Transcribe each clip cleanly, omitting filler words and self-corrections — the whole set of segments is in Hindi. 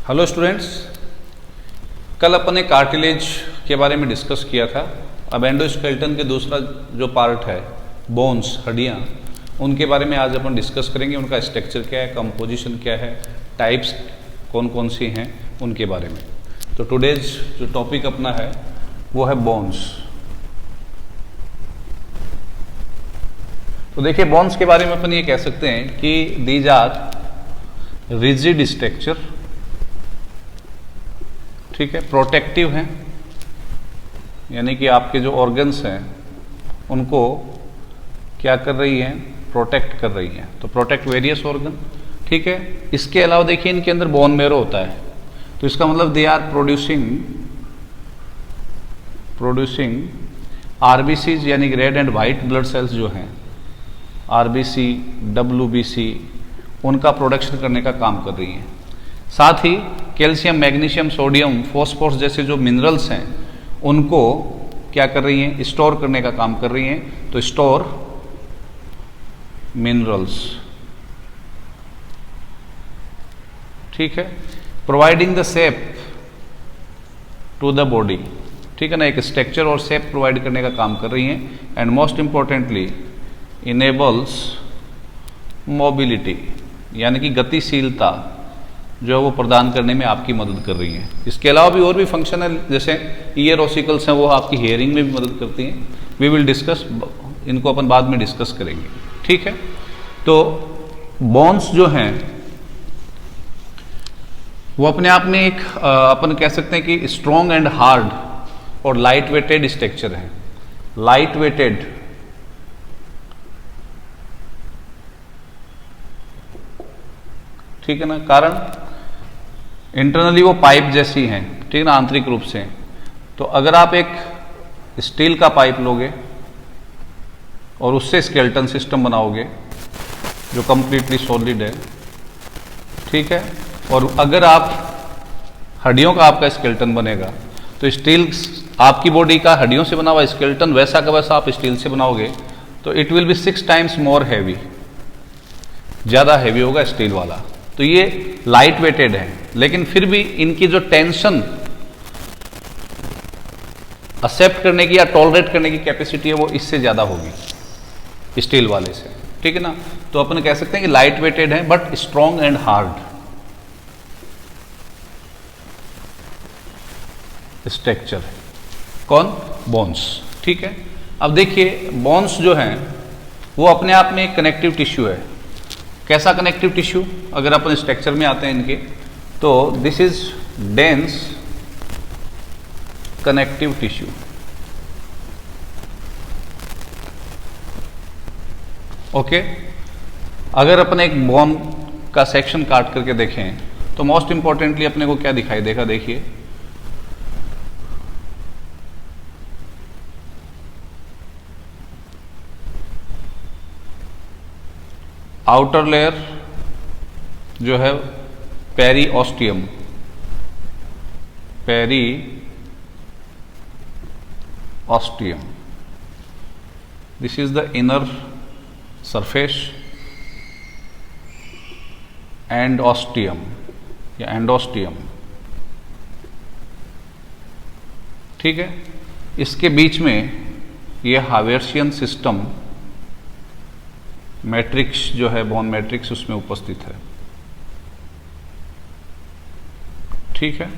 हेलो स्टूडेंट्स, कल अपन ने कार्टिलेज के बारे में डिस्कस किया था। अब एंडोस्केलेटन के दूसरा जो पार्ट है बोन्स, हड्डियाँ, उनके बारे में आज अपन डिस्कस करेंगे। उनका स्ट्रक्चर क्या है, कंपोजिशन क्या है, टाइप्स कौन कौन सी हैं, उनके बारे में। तो टुडेज जो टॉपिक अपना है वो है बोन्स। तो देखिए, बोन्स के बारे में अपन ये कह सकते हैं कि दीज आर रिजिड स्ट्रक्चर, ठीक है, प्रोटेक्टिव हैं, यानी कि आपके जो ऑर्गन्स हैं उनको क्या कर रही हैं, प्रोटेक्ट कर रही हैं। तो प्रोटेक्ट वेरियस ऑर्गन, ठीक है। इसके अलावा देखिए इनके अंदर बोन मेरो होता है, तो इसका मतलब दे आर प्रोड्यूसिंग आरबीसीज, यानी red and white blood cells जो हैं, आरबीसी, डब्ल्यूबीसी, उनका प्रोडक्शन करने का काम कर रही हैं। साथ ही कैल्शियम, मैग्नीशियम, सोडियम, फॉस्फोरस जैसे जो मिनरल्स हैं उनको क्या कर रही हैं, स्टोर करने का काम कर रही हैं। तो स्टोर मिनरल्स, ठीक है। Providing the shape to the body, ठीक है ना, एक स्ट्रक्चर और शेप प्रोवाइड करने का काम कर रही हैं। And most importantly enables mobility, यानी कि गतिशीलता जो है वो प्रदान करने में आपकी मदद कर रही हैं। इसके अलावा भी और भी फंक्शन है, जैसे ईयर ऑसिकल्स हैं, वो आपकी हेयरिंग में भी मदद करती हैं। वी विल डिस्कस, इनको अपन बाद में डिस्कस करेंगे, ठीक है। तो बोन्स जो हैं वो अपने आप में एक अपन कह सकते हैं कि स्ट्रॉन्ग एंड हार्ड और लाइट वेटेड स्ट्रक्चर है। लाइट वेटेड, ठीक है ना, कारण इंटरनली वो पाइप जैसी हैं, ठीक है ना, आंतरिक रूप से। तो अगर आप एक स्टील का पाइप लोगे और उससे स्केलेटन सिस्टम बनाओगे जो कंप्लीटली सॉलिड है, ठीक है, और अगर आप हड्डियों का आपका स्केलेटन बनेगा तो स्टील, आपकी बॉडी का हड्डियों से बना हुआ स्केलेटन वैसा का वैसा आप स्टील से बनाओगे तो it will be 6 times more heavy, ज़्यादा हैवी होगा स्टील वाला। तो ये लाइट वेटेड है, लेकिन फिर भी इनकी जो टेंशन एक्सेप्ट करने की या टॉलरेट करने की कैपेसिटी है वो इससे ज़्यादा होगी स्टील वाले से, ठीक है ना। तो अपन कह सकते हैं कि लाइट वेटेड है but strong and hard structure है। कौन? बोन्स, ठीक है। अब देखिए, बोन्स जो हैं वो अपने आप में एक कनेक्टिव टिश्यू है। कैसा कनेक्टिव टिश्यू? अगर अपन स्ट्रक्चर में आते हैं इनके, तो this is dense connective tissue, okay. अगर अपन एक बोन का सेक्शन काट करके देखें तो मोस्ट इंपॉर्टेंटली अपने को क्या दिखाई देगा, देखिए, आउटर लेयर जो है periosteum, this is the inner surface, endosteum या एंडोस्टियम, ठीक है। इसके बीच में ये हावेर्सियन सिस्टम मैट्रिक्स जो है, बोन मैट्रिक्स, उसमें उपस्थित है, ठीक है।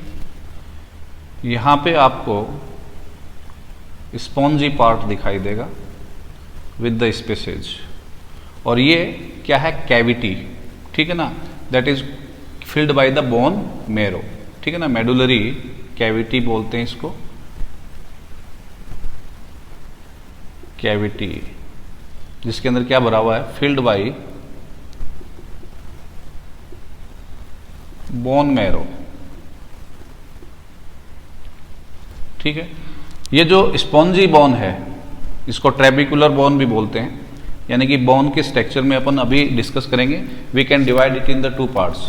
यहां पे आपको स्पॉन्जी पार्ट दिखाई देगा विद द स्पेसेज, और ये क्या है, कैविटी, ठीक है ना, that is filled by the bone marrow, ठीक है ना, मेडुलरी कैविटी बोलते हैं इसको, कैविटी, जिसके अंदर क्या भरा हुआ है, फिल्ड बाय बोन मेरो, ठीक है। ये जो स्पॉन्जी बोन है इसको ट्रेबिकुलर बोन भी बोलते हैं, यानी कि बोन के स्ट्रक्चर में अपन अभी डिस्कस करेंगे। We can divide it in the 2 parts,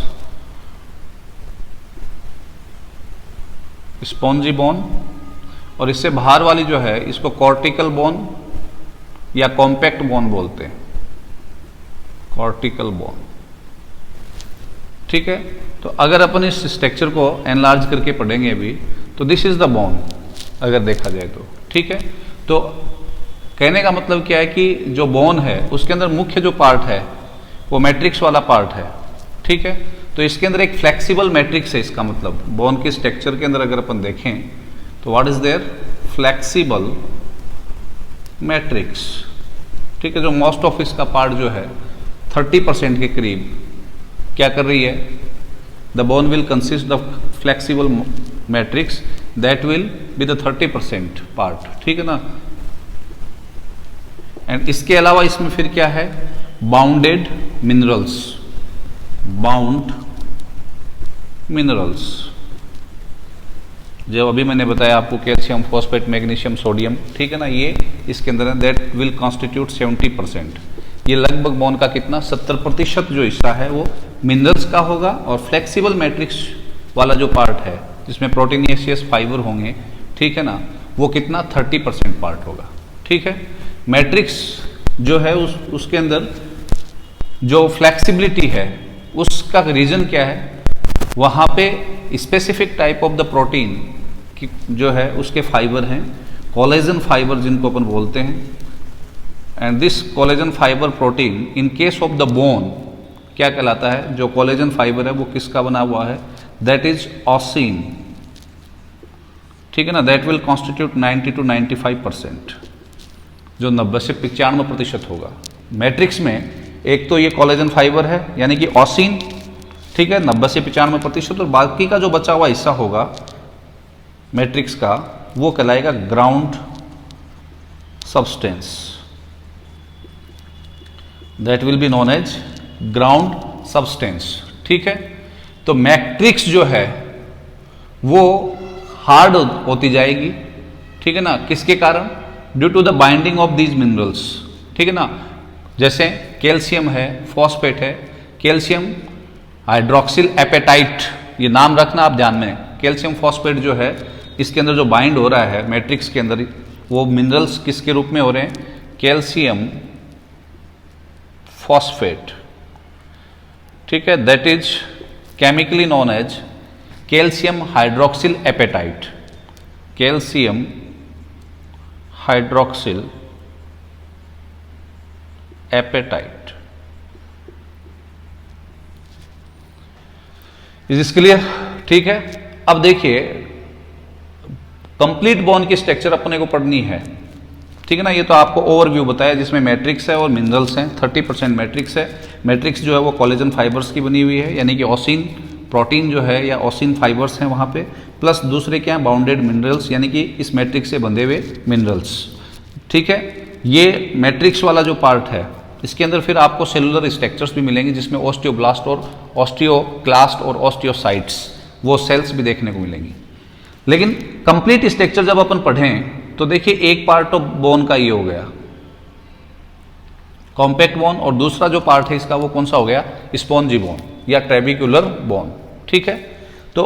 spongy bone, और इससे बाहर वाली जो है इसको कॉर्टिकल बोन या कॉम्पैक्ट बोन बोलते हैं, कॉर्टिकल बोन, ठीक है। तो अगर अपन इस स्ट्रक्चर को एनलार्ज करके पढ़ेंगे अभी, तो दिस इज द बोन अगर देखा जाए तो, ठीक है। तो कहने का मतलब क्या है कि जो बोन है उसके अंदर मुख्य जो पार्ट है वो मैट्रिक्स वाला पार्ट है, ठीक है। तो इसके अंदर एक फ्लेक्सिबल मैट्रिक्स है, इसका मतलब बोन के स्ट्रक्चर के अंदर अगर अपन देखें तो what is there, flexible matrix, ठीक है। जो मोस्ट ऑफ इसका पार्ट जो है 30% के करीब क्या कर रही है, the bone will consist of flexible matrix that will be the 30% part, ठीक है ना। एंड इसके अलावा इसमें फिर क्या है, बाउंडेड मिनरल्स, बाउंड मिनरल्स, जो अभी मैंने बताया आपको कैल्शियम, फॉस्फेट, मैग्नीशियम, सोडियम, ठीक है ना, ये इसके अंदर है, दैट विल कॉन्स्टिट्यूट 70%। ये लगभग बोन का कितना 70% जो हिस्सा है वो मिनरल्स का होगा, और फ्लेक्सिबल मैट्रिक्स वाला जो पार्ट है जिसमें प्रोटीनियस फाइबर होंगे, ठीक है ना, वो कितना 30% पार्ट होगा, ठीक है। मैट्रिक्स जो है उसके अंदर जो फ्लेक्सिबिलिटी है उसका रीजन क्या है, वहाँ पे specific type of the protein की जो है उसके फाइबर हैं, कोलेजन फाइबर जिनको अपन बोलते हैं। And this collagen fibre protein in case of the bone क्या कहलाता है, जो कोलेजन फाइबर है वो किसका बना हुआ है, दैट इज ऑसिन, ठीक है ना, दैट विल कॉन्स्टिट्यूट 90 to 95%, जो 90 से 95% होगा। मैट्रिक्स में एक तो ये कोलेजन फाइबर है यानी कि ऑसिन, ठीक है, 90 से 95%, और बाकी का जो बचा हुआ हिस्सा होगा मैट्रिक्स का वो कहलाएगा ground substance, that will be known as ground substance, ठीक है। तो मैट्रिक्स जो है वो हार्ड होती जाएगी, ठीक है ना, किसके कारण, due to the binding of these minerals, ठीक है ना। जैसे कैल्शियम है, फॉस्फेट है, कैल्शियम हाइड्रोक्सिल एपेटाइट, ये नाम रखना आप ध्यान में, कैल्शियम फॉस्फेट जो है इसके अंदर जो बाइंड हो रहा है मैट्रिक्स के अंदर, वो मिनरल्स किसके रूप में हो रहे हैं, कैल्शियम फॉस्फेट, ठीक है, that is chemically known as calcium hydroxyl apatite, calcium hydroxyl apatite. Is this clear, ठीक है। अब देखिए कंप्लीट बोन की स्ट्रक्चर अपने को पढ़नी है, ठीक है ना। ये तो आपको ओवरव्यू बताया जिसमें मैट्रिक्स है और मिनरल्स हैं, 30% मैट्रिक्स है। मैट्रिक्स जो है वो कोलेजन फाइबर्स की बनी हुई है, यानी कि ऑसिन प्रोटीन जो है या ऑसिन फाइबर्स हैं वहाँ पे, प्लस दूसरे क्या हैं, बाउंडेड मिनरल्स, यानी कि इस मैट्रिक्स से बंधे हुए मिनरल्स, ठीक है। ये मैट्रिक्स वाला जो पार्ट है इसके अंदर फिर आपको सेलुलर स्ट्रक्चर्स भी मिलेंगे जिसमें ऑस्टियोब्लास्ट और ऑस्टियोक्लास्ट और ऑस्टियोसाइट्स वो सेल्स भी देखने को मिलेंगी। लेकिन कंप्लीट स्ट्रक्चर जब अपन पढ़ें तो देखिए एक पार्ट ऑफ बोन का ये हो गया कॉम्पैक्ट बोन, और दूसरा जो पार्ट है इसका वो कौन सा हो गया, स्पॉन्जी बोन या ट्रेबिकुलर बोन, ठीक है। तो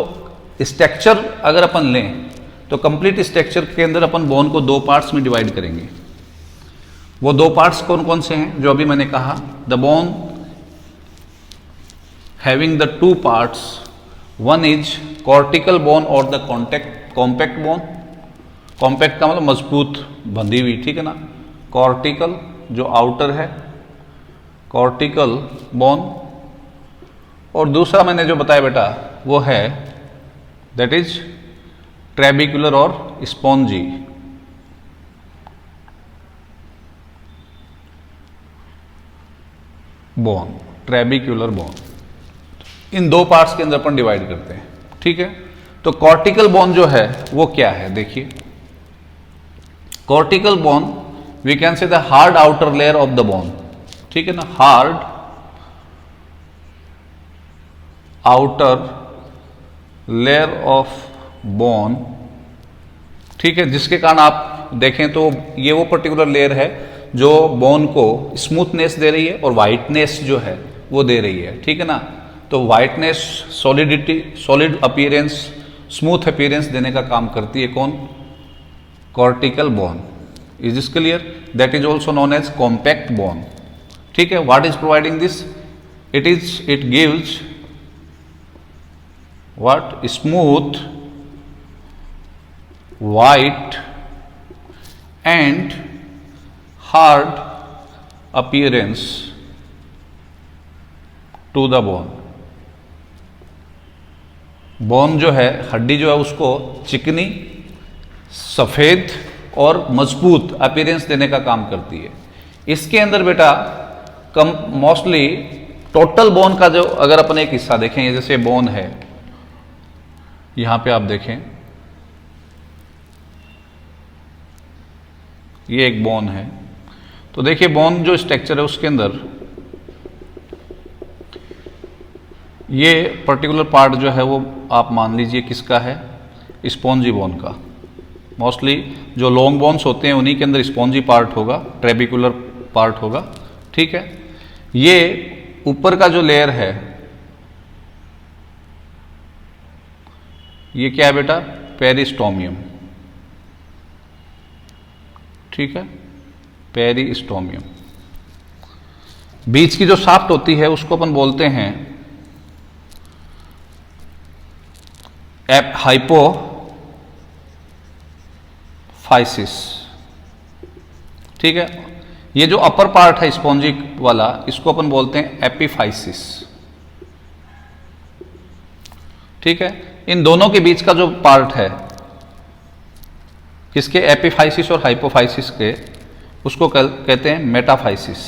स्ट्रक्चर अगर अपन लें तो कंप्लीट स्ट्रक्चर के अंदर अपन बोन को दो पार्ट्स में डिवाइड करेंगे। वो दो पार्ट्स कौन कौन से हैं जो अभी मैंने कहा, the bone having the two parts, one is cortical bone और द कॉम्पैक्ट बोन। कॉम्पैक्ट का मतलब मजबूत बंधी हुई, ठीक है ना, कॉर्टिकल जो आउटर है, कॉर्टिकल बोन, और दूसरा मैंने जो बताया बेटा वो है दैट इज ट्रेबिकुलर और स्पॉन्जी। बोन, ट्रेबिकुलर बोन, इन दो पार्ट्स के अंदर अपन डिवाइड करते हैं, ठीक है। तो कॉर्टिकल बोन जो है वो क्या है, देखिए cortical bone we can say the hard outer layer of the bone, ठीक है ना, hard outer layer of bone, ठीक है, जिसके कारण आप देखें तो ये वो पर्टिकुलर लेयर है जो बोन को स्मूथनेस दे रही है और वाइटनेस जो है वो दे रही है, ठीक है ना। तो whiteness, solidity, solid appearance, smooth appearance देने का काम करती है कौन, cortical bone. Is this clear, that is also known as compact bone, ठीक है। What is providing this, it gives what, smooth, white and hard appearance to the bone. Bone जो है, हड्डी जो है, उसको चिकनी, सफेद और मजबूत अपीयरेंस देने का काम करती है। इसके अंदर बेटा मोस्टली टोटल बोन का जो अगर अपन एक हिस्सा देखें, जैसे बोन है, यहां पे आप देखें, ये एक बोन है, तो देखिए बोन जो स्ट्रक्चर है उसके अंदर ये पर्टिकुलर पार्ट जो है वो आप मान लीजिए किसका है, स्पॉन्जी बोन का। मोस्टली जो लॉन्ग बोन्स होते हैं उन्हीं के अंदर स्पॉन्जी पार्ट होगा, ट्रेबिकुलर पार्ट होगा, ठीक है। ये ऊपर का जो लेयर है ये क्या है बेटा, पेरिस्टोमियम, ठीक है, पेरिस्टोमियम। बीच की जो शाफ्ट होती है उसको अपन बोलते हैं हाइपोफाइसिस, ठीक है। ये जो अपर पार्ट है स्पॉन्जी वाला, इसको अपन बोलते हैं एपिफाइसिस, ठीक है। इन दोनों के बीच का जो पार्ट है, किसके, एपिफाइसिस और हाइपोफाइसिस के, उसको कहते हैं मेटाफाइसिस,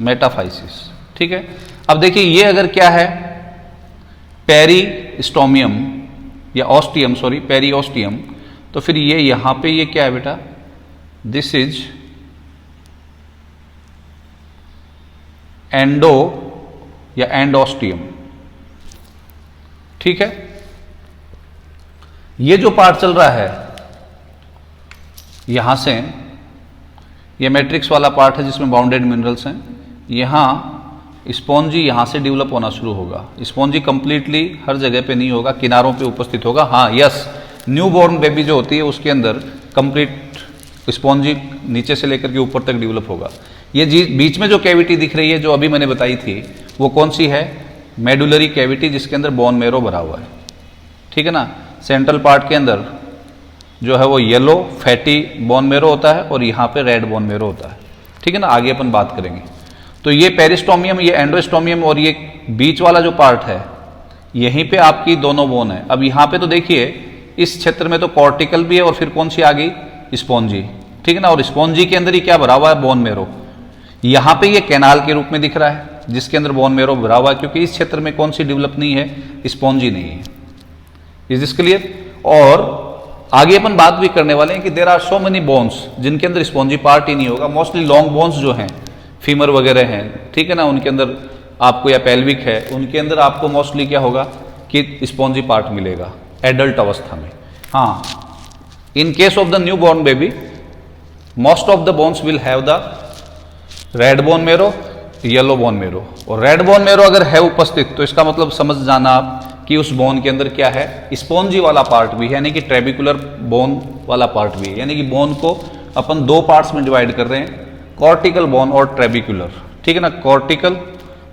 मेटाफाइसिस, ठीक है। अब देखिए ये अगर क्या है, पेरिस्टोमियम या ऑस्टियम, सॉरी पेरिओस्टियम, तो फिर ये यहां पे ये क्या है बेटा, दिस इज एंडो या एंडोस्टियम, ठीक है। ये जो पार्ट चल रहा है यहां से, ये मैट्रिक्स वाला पार्ट है जिसमें बाउंडेड मिनरल्स हैं, यहां स्पॉन्जी यहां से डेवलप होना शुरू होगा। स्पॉन्जी कंप्लीटली हर जगह पे नहीं होगा, किनारों पे उपस्थित होगा। हाँ यस, न्यू बॉर्न बेबी जो होती है उसके अंदर कंप्लीट स्पॉन्जी नीचे से लेकर के ऊपर तक डेवलप होगा। ये बीच में जो कैविटी दिख रही है जो अभी मैंने बताई थी, वो कौन सी है, मेडुलरी कैविटी, जिसके अंदर बोन मेरो भरा हुआ है, ठीक है ना। सेंट्रल पार्ट के अंदर जो है वो येलो फैटी बोन मेरो होता है और यहाँ पे रेड बोन मेरो होता है, ठीक है ना। आगे अपन बात करेंगे। तो ये पेरिस्टोमियम, ये एंडोस्टोमियम और ये बीच वाला जो पार्ट है, यहीं पे आपकी दोनों बोन है। अब यहाँ पे तो देखिए इस क्षेत्र में तो कॉर्टिकल भी है और फिर कौन सी आ गई, स्पॉन्जी, ठीक है ना। और स्पॉन्जी के अंदर ही क्या भरा हुआ है, बोन मेरो। यहाँ पे ये कैनाल के रूप में दिख रहा है जिसके अंदर बोन मेरो भरा हुआ है, क्योंकि इस क्षेत्र में कौन सी डेवलप नहीं है, स्पॉन्जी नहीं है। Is this clear. और आगे अपन बात भी करने वाले हैं कि there are so many bones जिनके अंदर स्पॉन्जी पार्ट ही नहीं होगा। मोस्टली लॉन्ग बोन्स जो हैं, फीमर वगैरह हैं, ठीक है ना, उनके अंदर आपको, या पेल्विक है, उनके अंदर आपको मोस्टली क्या होगा कि स्पॉन्जी पार्ट मिलेगा एडल्ट अवस्था में। हाँ, इन case of the new born baby most of the bones will have the red bone मेरो, येलो बोन मेरो। और रेड बोन मेरो अगर है उपस्थित तो इसका मतलब समझ जाना आप कि उस बोन के अंदर क्या है, स्पॉन्जी वाला पार्ट भी है, यानी कि ट्रेबिकुलर बोन वाला पार्ट भी है। यानी कि बोन को अपन दो पार्ट्स में डिवाइड कर रहे हैं, कॉर्टिकल बोन और ट्रेबिकुलर, ठीक है ना। कॉर्टिकल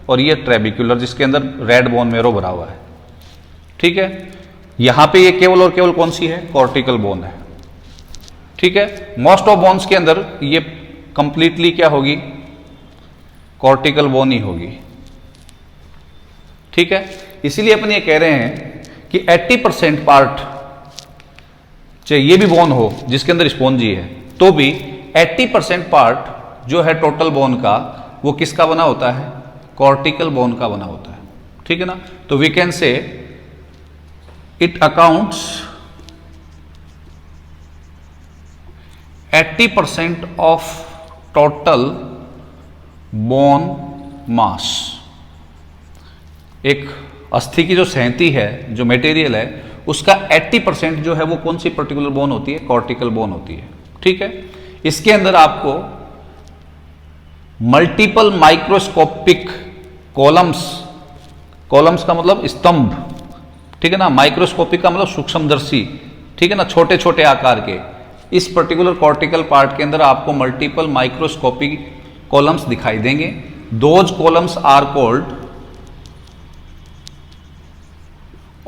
और ये ट्रेबिकुलर, जिसके अंदर रेड बोन मेरो भरा हुआ है, ठीक है। यहां पे ये केवल और केवल कौन सी है, कॉर्टिकल बोन है, ठीक है। मोस्ट ऑफ बोन्स के अंदर ये कंप्लीटली क्या होगी, कॉर्टिकल बोन ही होगी, ठीक है। इसीलिए अपन ये कह रहे हैं कि 80% पार्ट, चाहे ये भी बोन हो जिसके अंदर स्पॉन्जी है, तो भी 80% पार्ट जो है टोटल बोन का, वो किसका बना होता है, कॉर्टिकल बोन का बना होता है, ठीक है ना। तो we can say it accounts 80% of total bone mass. एक अस्थि की जो सहती है, जो मटेरियल है, उसका 80% जो है वो कौन सी पर्टिकुलर बोन होती है, कॉर्टिकल बोन होती है, ठीक है। इसके अंदर आपको मल्टीपल माइक्रोस्कोपिक कॉलम्स, कॉलम्स का मतलब स्तंभ, ठीक है ना, माइक्रोस्कोपिक का मतलब सूक्ष्मदर्शी, ठीक है ना, छोटे छोटे आकार के। इस पर्टिकुलर कॉर्टिकल पार्ट के अंदर आपको मल्टीपल माइक्रोस्कोपिक कॉलम्स दिखाई देंगे। Those columns are called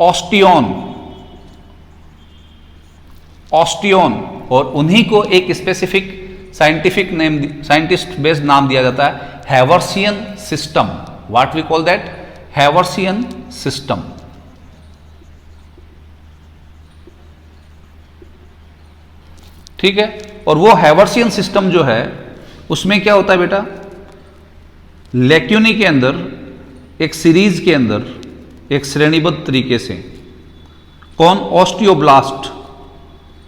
osteon, osteon, और उन्हीं को एक specific scientific name, scientist based नाम दिया जाता है Haversian system. What we call that? Haversian system. ठीक है, और वो हैवर्सियन सिस्टम जो है उसमें क्या होता है बेटा, लेक्यूनी के अंदर एक सीरीज के अंदर एक श्रेणीबद्ध तरीके से कौन ऑस्टियोब्लास्ट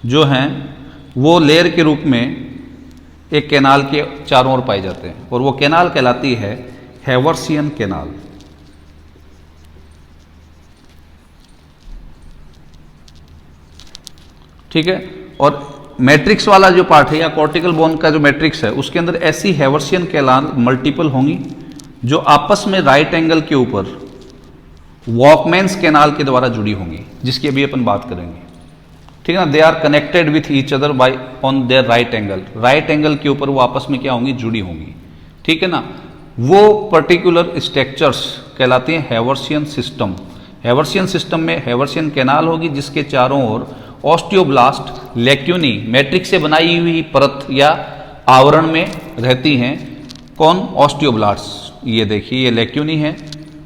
जो हैं वो लेयर के रूप में एक कैनाल के चारों ओर पाए जाते हैं, और वो कैनाल कहलाती है हैवर्सियन कैनाल। ठीक है, और मैट्रिक्स वाला जो पार्ट है या कॉर्टिकल बोन का जो मैट्रिक्स है उसके अंदर ऐसी हैवर्सियन कैनाल मल्टीपल होंगी जो आपस में राइट एंगल के ऊपर वॉकमैन्स कैनाल के द्वारा जुड़ी होंगी, जिसकी अभी अपन बात करेंगे। ठीक है ना, they are connected with each other by on their right angle, right angle के ऊपर वो आपस में क्या होंगी, जुड़ी होंगी। ठीक है ना, वो पर्टिकुलर स्ट्रक्चर्स कहलाती हैं हैवर्सियन सिस्टम। हैवर्सियन सिस्टम में हैवर्सियन कैनाल होगी जिसके चारों ओर ऑस्टियोब्लास्ट लेक्यूनी मैट्रिक्स से बनाई हुई परत या आवरण में रहती हैं। कौन? ऑस्टियोब्लास्ट। ये देखिए, ये लेक्यूनी है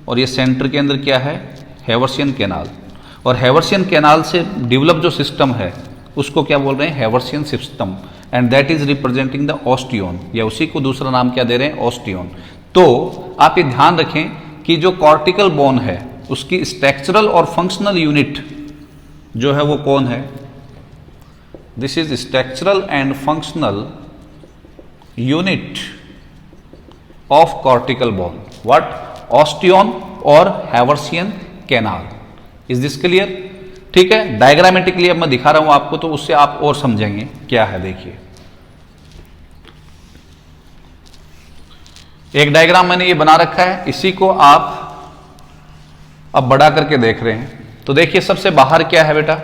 और ये सेंटर के अंदर क्या है, हैवर्सियन कैनाल। और हैवर्सियन कैनाल से डेवलप जो सिस्टम है उसको क्या बोल रहे हैं, Haversian system, and that is representing the osteon, या उसी को दूसरा नाम क्या दे रहे हैं, ऑस्टियोन। तो आप ये ध्यान रखें कि जो कॉर्टिकल बोन है उसकी स्ट्रक्चरल और फंक्शनल यूनिट जो है वो कौन है, this is structural and functional unit of cortical bone. What? Osteon और Haversian canal. Is this clear? ठीक है, डायग्रामेटिकली अब मैं दिखा रहा हूं आपको तो उससे आप और समझेंगे क्या है। देखिए, एक डायग्राम मैंने ये बना रखा है, इसी को आप अब बड़ा करके देख रहे हैं। तो देखिए, सबसे बाहर क्या है बेटा,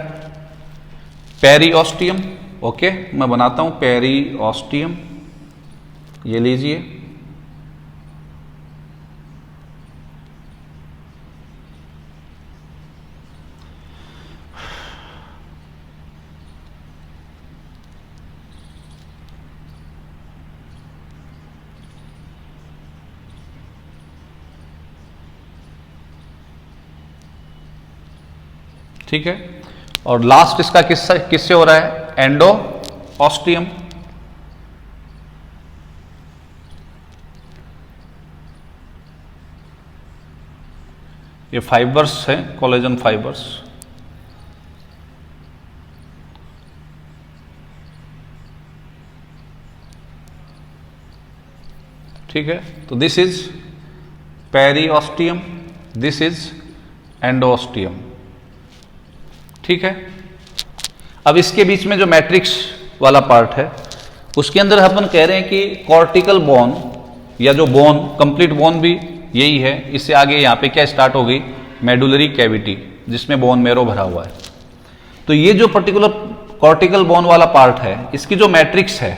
पेरिओस्टियम। ओके, मैं बनाता हूं पेरिओस्टियम, ये लीजिए। ठीक है, और लास्ट इसका किससे हो रहा है, एंडोऑस्टियम। ये फाइबर्स हैं, कोलेजन फाइबर्स। ठीक है, तो this is periosteum, this is endosteum. ठीक है, अब इसके बीच में जो मैट्रिक्स वाला पार्ट है उसके अंदर अपन कह रहे हैं कि कॉर्टिकल बोन या जो बोन, कंप्लीट बोन भी यही है। इससे आगे यहाँ पे क्या स्टार्ट हो गई, मेडुलरी कैविटी, जिसमें बोन मैरो भरा हुआ है। तो ये जो पर्टिकुलर कॉर्टिकल बोन वाला पार्ट है, इसकी जो मैट्रिक्स है,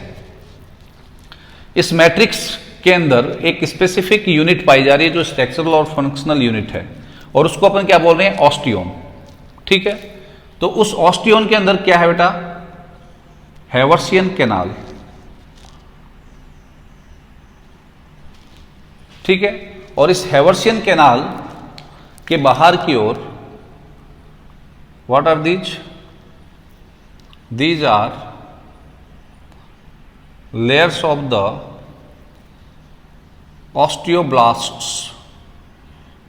इस मैट्रिक्स के अंदर एक स्पेसिफिक यूनिट पाई जा रही है जो स्ट्रक्चरल और फंक्शनल यूनिट है, और उसको अपन क्या बोल रहे हैं, ऑस्टियोन। ठीक है, तो उस ऑस्टियोन के अंदर क्या है बेटा, हैवर्सियन कैनाल। ठीक है, और इस हैवर्सियन कैनाल के बाहर की ओर what are these, these are layers of the osteoblasts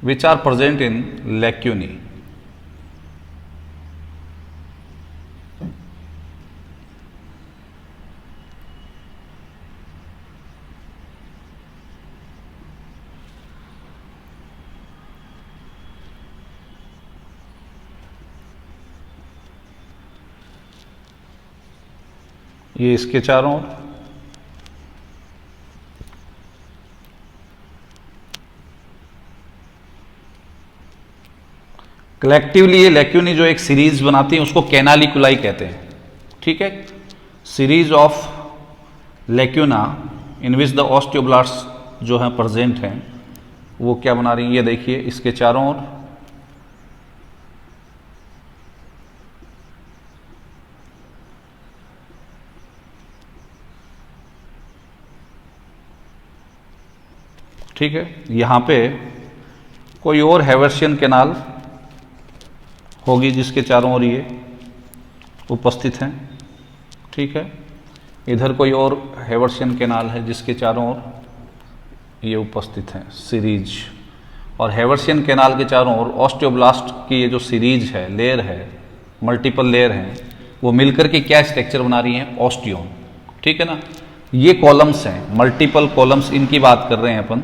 which are present in lacunae. ये इसके चारों ओर, कलेक्टिवली ये लेक्यूनी जो एक सीरीज बनाती है उसको कैनालिकुलाई कहते हैं। ठीक है, series of lacuna in which the osteoblast जो है प्रेजेंट हैं, वो क्या बना रही है, ये देखिए इसके चारों ओर। ठीक है, यहाँ पे कोई और हैवर्सियन कैनाल होगी जिसके चारों ओर ये उपस्थित हैं। ठीक है, इधर कोई और हैवर्सियन कैनाल है जिसके चारों ओर ये उपस्थित हैं, सीरीज। और हैवर्सियन कैनाल के चारों ओर ऑस्टियोब्लास्ट की ये जो सीरीज है, लेयर है, मल्टीपल लेयर हैं, वो मिलकर के क्या स्ट्रक्चर बना रही हैं? ऑस्टियोन। ठीक है ना, ये कॉलम्स हैं, मल्टीपल कॉलम्स, इनकी बात कर रहे हैं अपन,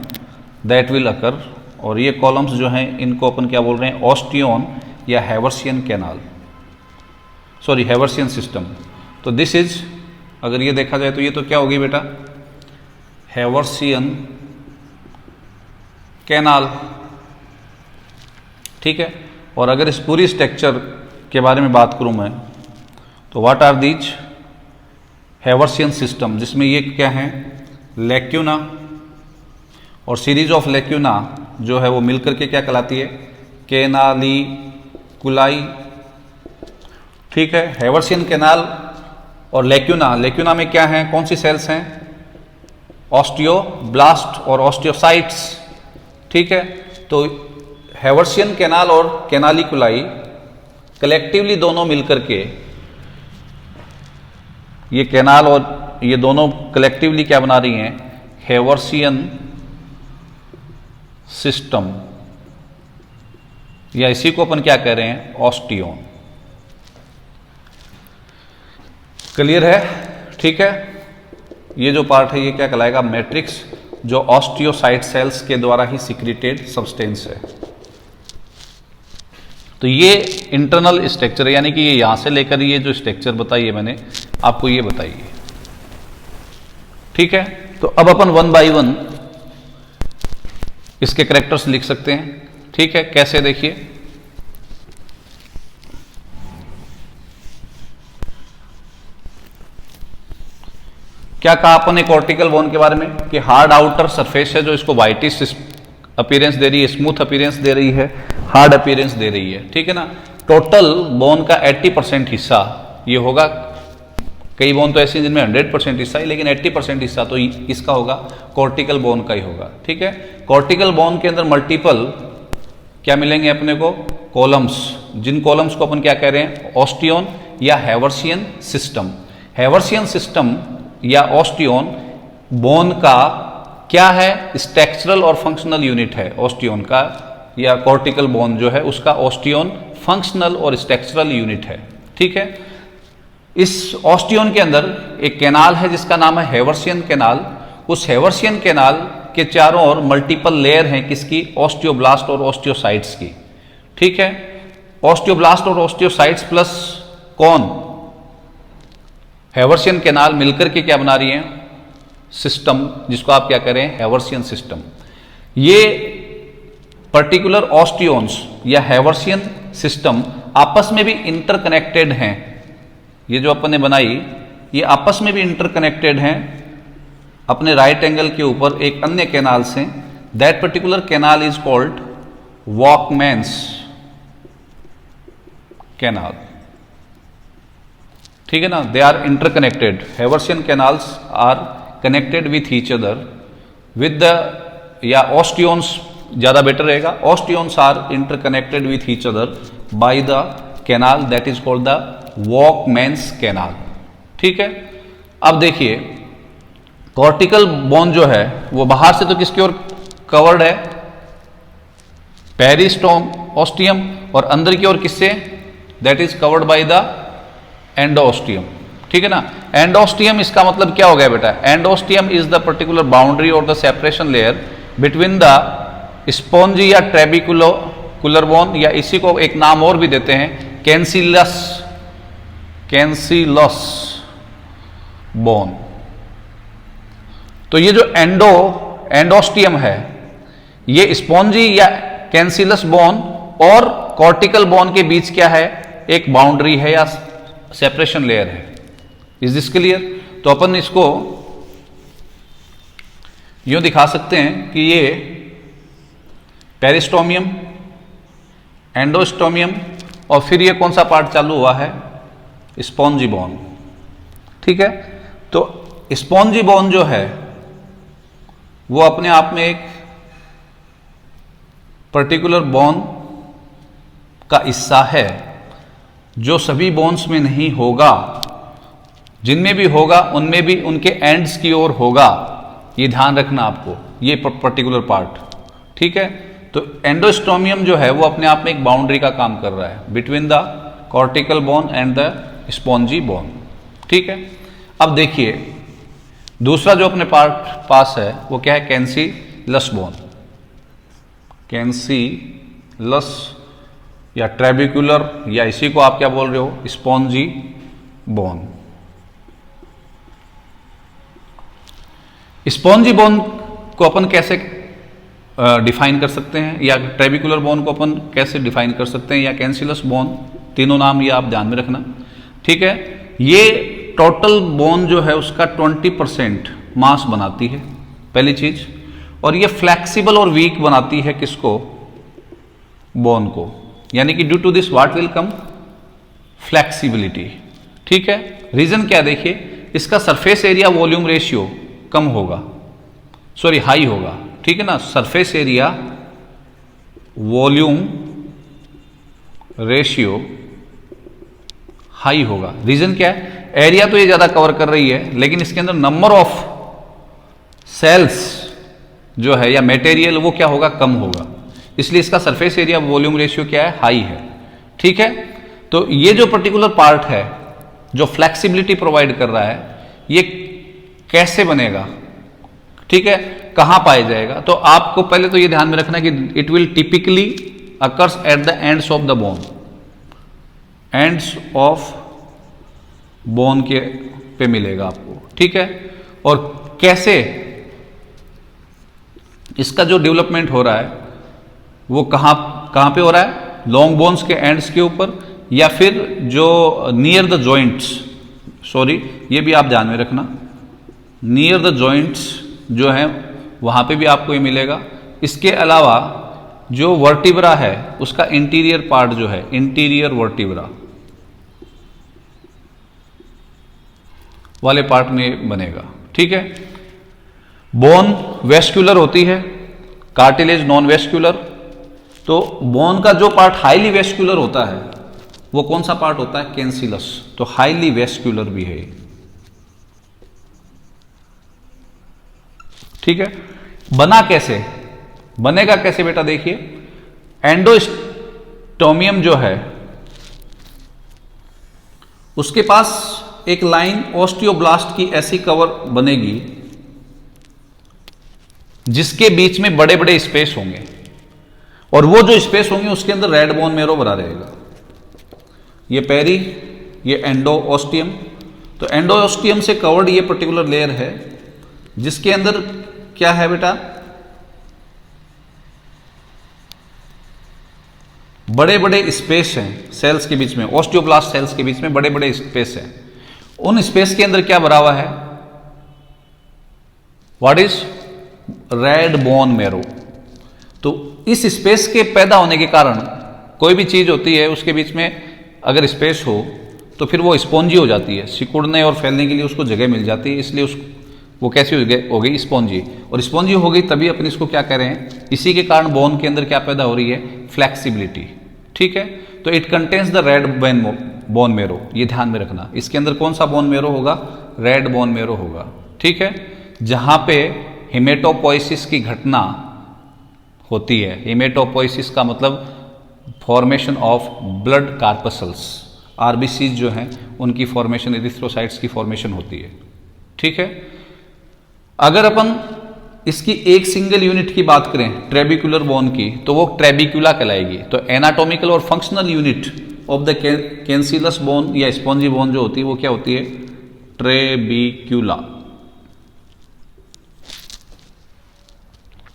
दैट विल अकर। और ये कॉलम्स जो हैं इनको अपन क्या बोल रहे हैं? ऑस्टियोन या Haversian canal, sorry Haversian system. तो दिस इज, अगर ये देखा जाए तो ये तो क्या होगी बेटा? Haversian canal. ठीक है, और अगर इस पूरी स्ट्रक्चर के बारे में बात करूं मैं, तो what are these? Haversian system, जिसमें ये क्या है? लैक्यूना, और सीरीज ऑफ लैक्यूना जो है वो मिलकर के क्या कहलाती है? कैनालिकुलाई। ठीक है, हैवर्सियन कैनाल और लैक्यूना, लैक्यूना में क्या है? कौन सी सेल्स हैं? ऑस्टियोब्लास्ट और ऑस्टियोसाइट्स। ठीक है, तो हैवर्सियन कैनाल और कैनालिकुलाई कलेक्टिवली दोनों मिलकर के, ये कैनाल और ये दोनों कलेक्टिवली क्या बना रही हैं? हैवर्सियन सिस्टम, या इसी को अपन क्या कह रहे हैं? ऑस्टियोन। क्लियर है? ठीक है, ये जो पार्ट है ये क्या कहलाएगा? मैट्रिक्स, जो ऑस्टियोसाइट सेल्स के द्वारा ही सिक्रेटेड सब्सटेंस है। तो ये इंटरनल स्ट्रक्चर है, यानी कि ये यहां से लेकर ये जो स्ट्रक्चर बताई है मैंने आपको, ये बताइए। ठीक है, तो अब अपन वन बाय वन इसके कैरेक्टर्स लिख सकते हैं। ठीक है, कैसे? देखिए, क्या कहा अपन ने कॉर्टिकल बोन के बारे में? कि हार्ड आउटर सरफेस है जो इसको वाइटिश अपीयरेंस दे रही है, स्मूथ अपीयरेंस दे रही है, हार्ड अपीयरेंस दे रही है। ठीक है ना, टोटल बोन का 80% हिस्सा ये होगा। कई बोन तो ऐसे हैं जिनमें 100% हिस्सा है, लेकिन 80% हिस्सा तो इसका होगा, कॉर्टिकल बोन का ही होगा। ठीक है, कॉर्टिकल बोन के अंदर मल्टीपल क्या मिलेंगे अपने को? कॉलम्स, जिन कॉलम्स को अपन क्या कह रहे हैं? ऑस्टियोन या हैवर्सियन सिस्टम। हैवर्सियन सिस्टम या ऑस्टियोन बोन का क्या है? स्ट्रक्चरल और फंक्शनल यूनिट है ऑस्टियोन का, या कॉर्टिकल बोन जो है उसका ऑस्टियोन फंक्शनल और स्ट्रक्चरल यूनिट है। ठीक है, इस ऑस्टियोन के अंदर एक कैनाल है जिसका नाम है हैवर्सियन कैनाल। उस हैवर्सियन कैनाल के चारों ओर मल्टीपल लेयर हैं, किसकी? ऑस्टियोब्लास्ट और ऑस्टियोसाइट्स की। ठीक है, ऑस्टियोब्लास्ट और ऑस्टियोसाइट्स प्लस कौन? हैवर्सियन कैनाल मिलकर के क्या बना रही है? सिस्टम, जिसको आप क्या करें? Haversian system. ये पर्टिकुलर ऑस्टियोन्स या हैवर्सियन सिस्टम आपस में भी इंटरकनेक्टेड हैं। ये जो अपन ने बनाई ये आपस में भी इंटरकनेक्टेड हैं अपने राइट एंगल के ऊपर एक अन्य कैनाल से। That particular canal is called Volkmann's canal. ठीक है ना, they are interconnected. Haversian canals are connected with each other with the, या ऑस्टियोन्स ज्यादा बेटर रहेगा, osteons are interconnected with each other by the canal that is called the Volkmann's canal. ठीक है, अब देखिए कॉर्टिकल बोन जो है वो बाहर से तो किसकी ओर कवर्ड है? पेरिस्टोम ऑस्टियम, और अंदर की ओर किससे? That is covered by the endosteum. ठीक है ना, एंडोस्टियम इसका मतलब क्या हो गया बेटा? एंडोस्टियम इज द पर्टिकुलर बाउंड्री और the separation layer between the spongy या ट्रेबिकुलर बोन, या इसी को एक नाम और भी देते हैं कैंसिलस, कैंसिलस बोन। तो ये जो एंडोस्टियम है ये स्पॉन्जी या कैंसिलस बोन और कॉर्टिकल बोन के बीच क्या है? एक बाउंड्री है या सेपरेशन लेयर है। Is this clear? तो अपन इसको यूं दिखा सकते हैं कि ये पेरिस्टोमियम, एंडोस्टोमियम, और फिर ये कौन सा पार्ट चालू हुआ है? Spongy bone. ठीक है, तो स्पॉन्जी बोन जो है वो अपने आप में एक पर्टिकुलर बोन का हिस्सा है जो सभी बोन्स में नहीं होगा, जिनमें भी होगा उनमें भी उनके एंड्स की ओर होगा। ये ध्यान रखना आपको, ये पर्टिकुलर पार्ट, ठीक है। तो एंडोस्टोमियम जो है वो अपने आप में एक बाउंड्री का काम कर रहा है between the cortical bone and the spongy bone, ठीक है। अब देखिए दूसरा जो अपने पास है वो क्या है, कैंसिलस बोन। कैंसिलस या ट्रेबिकुलर या इसी को आप क्या बोल रहे हो, स्पॉन्जी बोन। स्पॉन्जी बोन को अपन कैसे डिफाइन कर सकते हैं, या ट्रेबिकुलर बोन को अपन कैसे डिफाइन कर सकते हैं, या कैंसिलस बोन, तीनों नाम ये आप ध्यान में रखना, ठीक है। ये टोटल बोन जो है उसका 20% मास बनाती है, पहली चीज। और ये फ्लेक्सिबल और वीक बनाती है किसको, बोन को, यानी कि due to this what will come, flexibility, ठीक है। रीजन क्या देखिए, इसका सरफेस एरिया वॉल्यूम रेशियो कम होगा, सॉरी हाई होगा, ठीक है ना। Surface area volume ratio high होगा। रीजन क्या है, एरिया तो ये ज्यादा कवर कर रही है लेकिन इसके अंदर नंबर ऑफ सेल्स जो है या मटेरियल वो क्या होगा, कम होगा, इसलिए इसका सरफेस एरिया वॉल्यूम रेशियो क्या है, हाई है, ठीक है। तो ये जो पर्टिकुलर पार्ट है जो फ्लेक्सिबिलिटी प्रोवाइड कर रहा है, ये कैसे बनेगा, ठीक है, कहां पाया जाएगा। तो आपको पहले तो ये ध्यान में रखना कि it will typically occurs at the ends of the bone, ends of bone के पे मिलेगा आपको, ठीक है। और कैसे इसका जो डेवलपमेंट हो रहा है वो कहां पे हो रहा है, लॉन्ग बोन्स के एंड्स के ऊपर, या फिर जो नियर द जॉइंट्स, सॉरी ये भी आप ध्यान में रखना, नियर द जॉइंट्स जो है वहां पे भी आपको ये मिलेगा। इसके अलावा जो वर्टिब्रा है उसका इंटीरियर पार्ट जो है, इंटीरियर वर्टिब्रा वाले पार्ट में बनेगा, ठीक है। बोन वेस्क्यूलर होती है, कार्टिलेज नॉन वेस्क्यूलर। तो बोन का जो पार्ट हाईली वेस्क्यूलर होता है वो कौन सा पार्ट होता है, कैंसिलस। तो हाईली वेस्क्यूलर भी है, ठीक है। बना कैसे, बनेगा कैसे बेटा, देखिए एंडोस्टोमियम जो है उसके पास एक लाइन ऑस्टियोब्लास्ट की ऐसी कवर बनेगी जिसके बीच में बड़े बड़े स्पेस होंगे, और वो जो स्पेस होंगे उसके अंदर रेड बोन मेरो भरा रहेगा। ये पेरी, ये एंडोओस्टियम। तो एंडोओस्टियम से कवर्ड ये पर्टिकुलर लेयर है जिसके अंदर क्या है बेटा, बड़े बड़े स्पेस हैं सेल्स के बीच में, ऑस्टियोब्लास्ट सेल्स के बीच में बड़े बड़े स्पेस हैं। उन स्पेस के अंदर क्या भरा हुआ है, व्हाट इज, रेड बोन मेरो। तो इस स्पेस के पैदा होने के कारण कोई भी चीज होती है उसके बीच में अगर स्पेस हो तो फिर वो स्पॉन्जी हो जाती है, सिकुड़ने और फैलने के लिए उसको जगह मिल जाती है, इसलिए वो कैसी हो गई, स्पॉन्जी। और स्पॉन्जी हो गई तभी अपन इसको क्या कह रहे हैं, इसी के कारण बोन के अंदर क्या पैदा हो रही है, फ्लेक्सिबिलिटी, ठीक है। तो it contains the red bone मेरो, ये ध्यान में रखना। इसके अंदर कौन सा बोन मेरो होगा, रेड बोन मेरो होगा, ठीक है। जहां पे हिमेटोपोइसिस की घटना होती है, हिमेटोपोइसिस का मतलब formation of blood corpuscles, RBCs जो हैं उनकी फॉर्मेशन, एरिथ्रोसाइट्स की फॉर्मेशन होती है, ठीक है। अगर अपन इसकी एक सिंगल यूनिट की बात करें ट्रेबिकुलर बोन की, तो वो ट्रेबिक्यूला कहलाएगी। तो एनाटॉमिकल और functional unit of the cancellous bone या स्पॉन्जी बोन जो होती है वो क्या होती है, ट्रेबिक्यूला।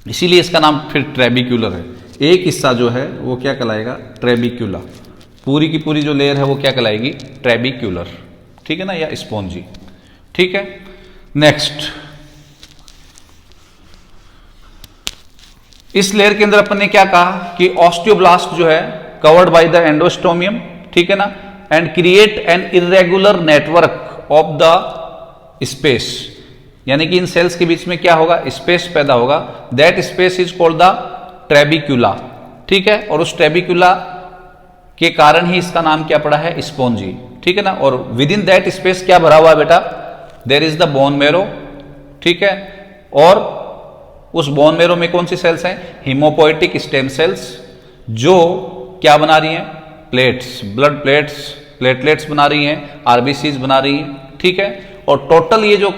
इसीलिए इसका नाम फिर ट्रेबिक्यूलर है। एक हिस्सा जो है वो क्या कहलाएगा, ट्रेबिक्यूला। पूरी की पूरी जो लेयर है वो क्या कहलाएगी, ट्रेबिक्यूलर, ठीक है ना, या स्पॉन्जी, ठीक है। नेक्स्ट, इस लेयर के अंदर अपन ने क्या कहा कि ऑस्टियोब्लास्ट जो है कवर्ड बाय द एंडोस्टोमियम, ठीक है ना, and create an irregular network of the space, यानी कि इन सेल्स के बीच में क्या होगा, स्पेस पैदा होगा। That space is called the trabecula, ठीक है, और उस ट्रेबिकुला के कारण ही इसका नाम क्या पड़ा है, स्पॉन्जी, ठीक है ना। और विद इन दैट स्पेस क्या भरा हुआ है बेटा, there is the bone marrow, ठीक है। और उस बोन मेरो में कौन सी सेल्स हैं, हीमोपोएटिक स्टेम सेल्स, जो क्या बना रही हैं, प्लेट्स, ब्लड प्लेट्स, प्लेटलेट्स बना रही हैं, आरबीसीज बना रही हैं, ठीक है। और टोटल ये जो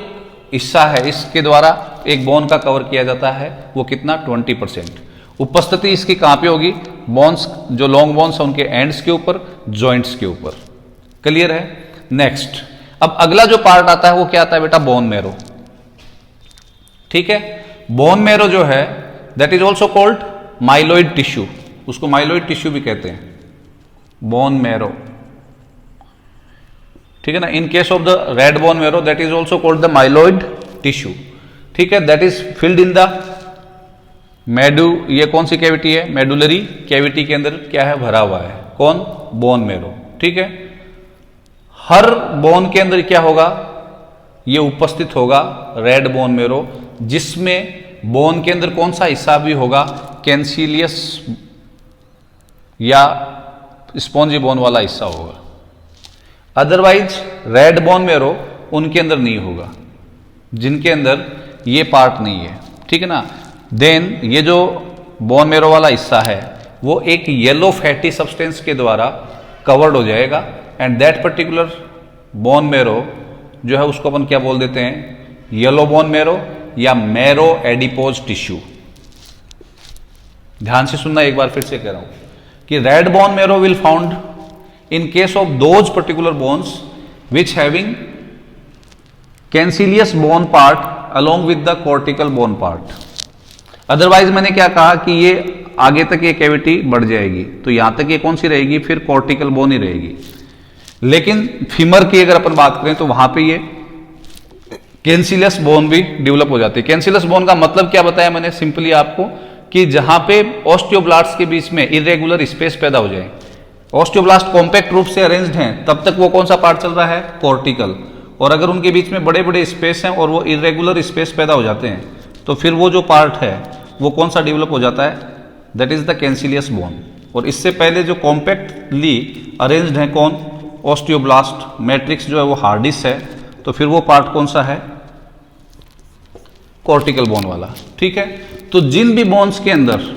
हिस्सा है इसके द्वारा एक बोन का कवर किया जाता है, वो कितना, 20%। उपस्थिति इसकी कहां पे होगी, बोन्स, जो लॉन्ग बोन्स है उनके एंड्स के ऊपर, जॉइंट्स के ऊपर। क्लियर है। नेक्स्ट, अब अगला जो पार्ट आता है वो क्या आता है बेटा, बोन मेरो, ठीक है। बोन मेरो जो है that is also called myeloid tissue, उसको माइलॉइड टिश्यू भी कहते हैं, बोन मेरो, ठीक है ना। In case of the red bone marrow that is also called the myeloid tissue, ठीक है। That is filled in the medu, ये कौन सी कैविटी है, मेडुलरी कैविटी के अंदर क्या है, भरा हुआ है, कौन, बोन मेरो, ठीक है। हर बोन के अंदर क्या होगा, ये उपस्थित होगा रेड बोन मेरो, जिसमें बोन के अंदर कौन सा हिस्सा भी होगा, कैंसिलियस या स्पॉन्जी बोन वाला हिस्सा होगा। अदरवाइज रेड बोन मेरो उनके अंदर नहीं होगा, जिनके अंदर ये पार्ट नहीं है, ठीक है ना। देन ये जो बोन मेरो वाला हिस्सा है वो एक येलो फैटी सब्सटेंस के द्वारा कवर्ड हो जाएगा, and that particular bone marrow जो है उसको अपन क्या बोल देते हैं, येलो बोन मेरो या मेरो एडिपोज टिश्यू। ध्यान से सुनना, एक बार फिर से कह रहा हूं कि रेड बोन मेरो will found in case of those particular bones which having cancellous bone part along with the cortical bone part। Otherwise मैंने क्या कहा कि ये आगे तक ये कैविटी बढ़ जाएगी, तो यहां तक ये कौन सी रहेगी, फिर कॉर्टिकल बोन ही रहेगी। लेकिन फीमर की अगर अपन बात करें तो वहां पे ये कैंसिलस बोन भी डेवलप हो जाती है। कैंसिलस बोन का मतलब क्या बताया मैंने सिंपली आपको, कि जहां पे ऑस्टियोब्लास्ट्स के बीच में इरेगुलर स्पेस पैदा हो जाए, ऑस्टियोब्लास्ट कॉम्पैक्ट रूप से अरेंज्ड हैं, तब तक वो कौन सा पार्ट चल रहा है, कॉर्टिकल। और अगर उनके बीच में बड़े बड़े स्पेस हैं और वो इरेगुलर स्पेस पैदा हो जाते हैं, तो फिर वो जो पार्ट है वो कौन सा डेवलप हो जाता है, दैट इज द कैंसिलियस बोन। और इससे पहले जो कॉम्पैक्टली अरेंज्ड है कौन, ऑस्टियोब्लास्ट मैट्रिक्स जो है वो हार्डिस है, तो फिर वो पार्ट कौन सा है, कॉर्टिकल बोन वाला, ठीक है। तो जिन भी बोन्स के अंदर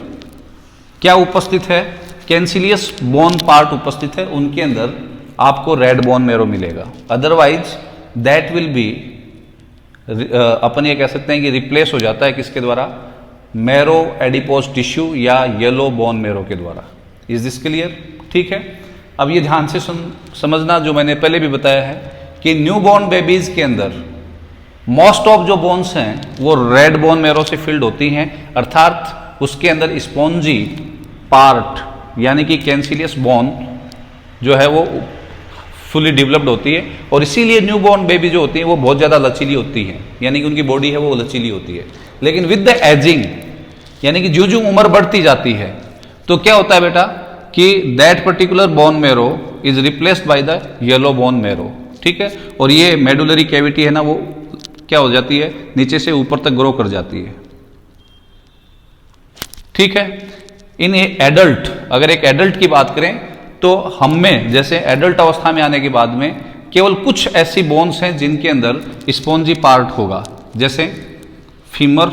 क्या उपस्थित है, कैंसिलियस बोन पार्ट उपस्थित है, उनके अंदर आपको रेड बोन मेरो मिलेगा। अदरवाइज दैट विल बी, अपन ये कह सकते हैं कि रिप्लेस हो जाता है किसके द्वारा, मेरो एडिपोज टिश्यू या येलो बोन मेरो के द्वारा। इज दिस क्लियर, ठीक है। अब ये ध्यान से समझना, जो मैंने पहले भी बताया है कि न्यू बॉर्न बेबीज के अंदर मोस्ट ऑफ जो बोन्स हैं वो रेड बोन मेरो से फिल्ड होती हैं, अर्थात उसके अंदर स्पॉन्जी पार्ट यानी कि कैंसिलियस बोन जो है वो फुली डेवलप्ड होती है। और इसीलिए न्यू बॉर्न बेबी जो होती है वो बहुत ज़्यादा लचीली होती है, यानी कि उनकी बॉडी है वो लचीली होती है। लेकिन विद द एजिंग, यानी कि जो जो उम्र बढ़ती जाती है, तो क्या होता है बेटा कि that particular bone marrow is replaced by the yellow bone marrow, ठीक है। और ये मेडुलरी कैविटी है ना, वो क्या हो जाती है, नीचे से ऊपर तक ग्रो कर जाती है, ठीक है। इन एडल्ट, अगर एक एडल्ट की बात करें तो हम में जैसे एडल्ट अवस्था में आने के बाद में केवल कुछ ऐसी बोन्स हैं जिनके अंदर स्पॉन्जी पार्ट होगा, जैसे फीमर,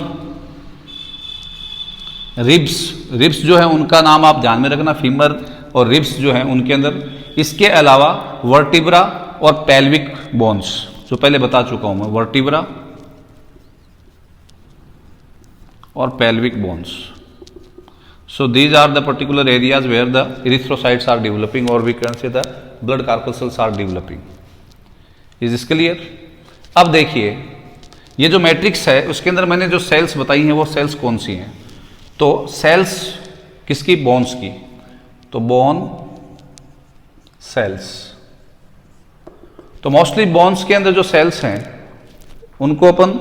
रिब्स जो है उनका नाम आप ध्यान में रखना, फीमर और रिब्स जो है उनके अंदर। इसके अलावा वर्टिब्रा और पेल्विक बोन्स, जो पहले बता चुका हूं मैं, वर्टिब्रा और pelvic bones. So these are the particular areas where the erythrocytes are developing, or we can say the blood corpuscles are developing. Is this clear? अब देखिए ये जो मैट्रिक्स है उसके अंदर मैंने जो सेल्स बताई हैं वो सेल्स कौन सी हैं, तो सेल्स किसकी, बोन्स की, तो बोन सेल्स। तो मोस्टली बोन्स के अंदर जो सेल्स हैं उनको अपन